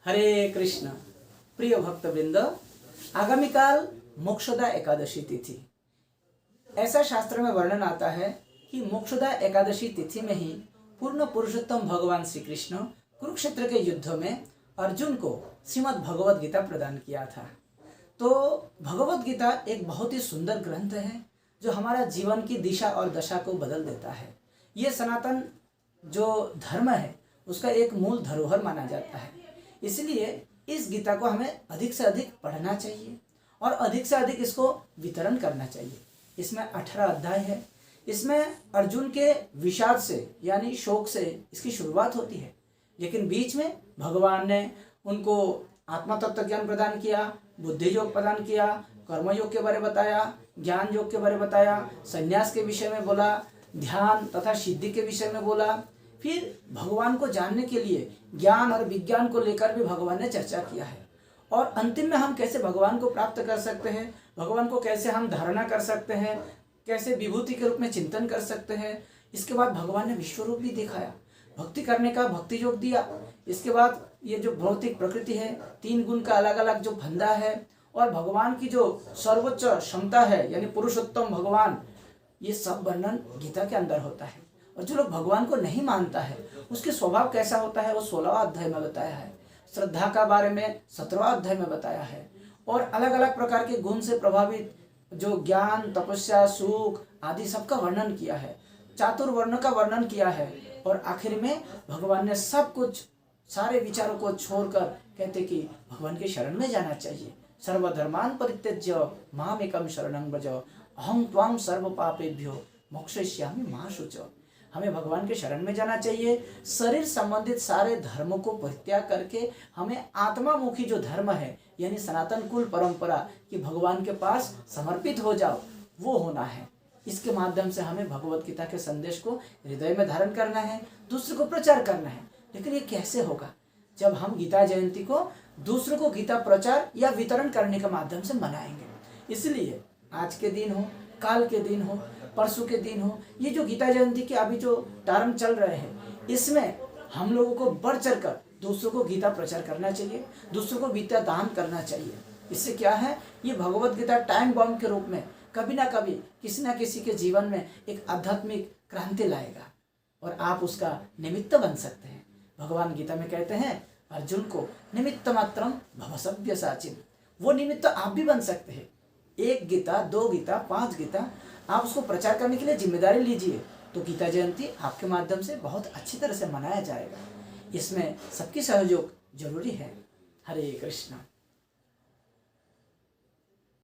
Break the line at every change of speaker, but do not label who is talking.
हरे कृष्ण। प्रिय भक्तवृंद, आगामी काल मोक्षदा एकादशी तिथि। ऐसा शास्त्र में वर्णन आता है कि मोक्षदा एकादशी तिथि में ही पूर्ण पुरुषोत्तम भगवान श्री कृष्ण कुरुक्षेत्र के युद्ध में अर्जुन को श्रीमद् भगवद गीता प्रदान किया था। तो भगवद गीता एक बहुत ही सुंदर ग्रंथ है जो हमारा जीवन की दिशा और दशा को बदल देता है। ये सनातन जो धर्म है उसका एक मूल धरोहर माना जाता है। इसलिए इस गीता को हमें अधिक से अधिक पढ़ना चाहिए और अधिक से अधिक इसको वितरण करना चाहिए। इसमें 18 अध्याय है। इसमें अर्जुन के विषाद से यानी शोक से इसकी शुरुआत होती है, लेकिन बीच में भगवान ने उनको आत्मा तत्व ज्ञान प्रदान किया, बुद्धि योग प्रदान किया, कर्म योग के बारे में बताया, ज्ञान योग के बारे में बताया, संन्यास के विषय में बोला, ध्यान तथा सिद्धि के विषय में बोला। फिर भगवान को जानने के लिए ज्ञान और विज्ञान को लेकर भी भगवान ने चर्चा किया है। और अंतिम में हम कैसे भगवान को प्राप्त कर सकते हैं, भगवान को कैसे हम धारणा कर सकते हैं, कैसे विभूति के रूप में चिंतन कर सकते हैं। इसके बाद भगवान ने विश्व रूप भी दिखाया, भक्ति करने का भक्ति योग दिया। इसके बाद ये जो भौतिक प्रकृति है, 3 गुण का अलग अलग जो फंदा है, और भगवान की जो सर्वोच्च क्षमता है यानी पुरुषोत्तम भगवान, ये सब वर्णन गीता के अंदर होता है। और जो लोग भगवान को नहीं मानता है उसके स्वभाव कैसा होता है वो 16वां अध्याय में बताया है। श्रद्धा का बारे में 17वां अध्याय में बताया है। और अलग अलग प्रकार के गुण से प्रभावित जो ज्ञान, तपस्या, सुख आदि सबका वर्णन किया है। चातुर्वर्ण का वर्णन किया है। और आखिर में भगवान ने सब कुछ, सारे विचारों को छोड़कर कहते कि भगवान के शरण में जाना चाहिए। सर्वधर्मान परित्यज्य मामेकं शरणं व्रज अहं त्वां सर्व पापेभ्यो मोक्षयिष्यामि मा शुचः। हमें भगवान के शरण में जाना चाहिए। शरीर संबंधित सारे धर्मों को परित्याग करके हमें आत्मामुखी जो धर्म है यानी सनातन कुल परंपरा कि भगवान के पास समर्पित हो जाओ, वो होना है। इसके माध्यम से हमें भगवत गीता के संदेश को हृदय में धारण करना है, दूसरों को प्रचार करना है। लेकिन ये कैसे होगा? जब हम गीता जयंती को दूसरों को गीता प्रचार या वितरण करने के माध्यम से मनाएंगे। इसलिए आज के दिन हो, काल के दिन हो, परसों के दिन हो, ये जो गीता जयंती के अभी जो टारम चल रहे हैं, इसमें हम लोगों को बढ़ चढ़ कर दूसरों को गीता प्रचार करना चाहिए, दूसरों को गीता दान करना चाहिए। इससे क्या है, ये भगवत गीता टाइम बम के रूप में कभी ना कभी किसी ना किसी के जीवन में एक आध्यात्मिक क्रांति लाएगा और आप उसका निमित्त बन सकते हैं। भगवान गीता में कहते हैं अर्जुन को निमित्त मात्रम भव सव्यसाचिन। वो निमित्त आप भी बन सकते हैं। 1 गीता, 2 गीता, 5 गीता आप उसको प्रचार करने के लिए जिम्मेदारी लीजिए, तो गीता जयंती आपके माध्यम से बहुत अच्छी तरह से मनाया जाएगा। इसमें सबकी सहयोग जरूरी है। हरे कृष्ण।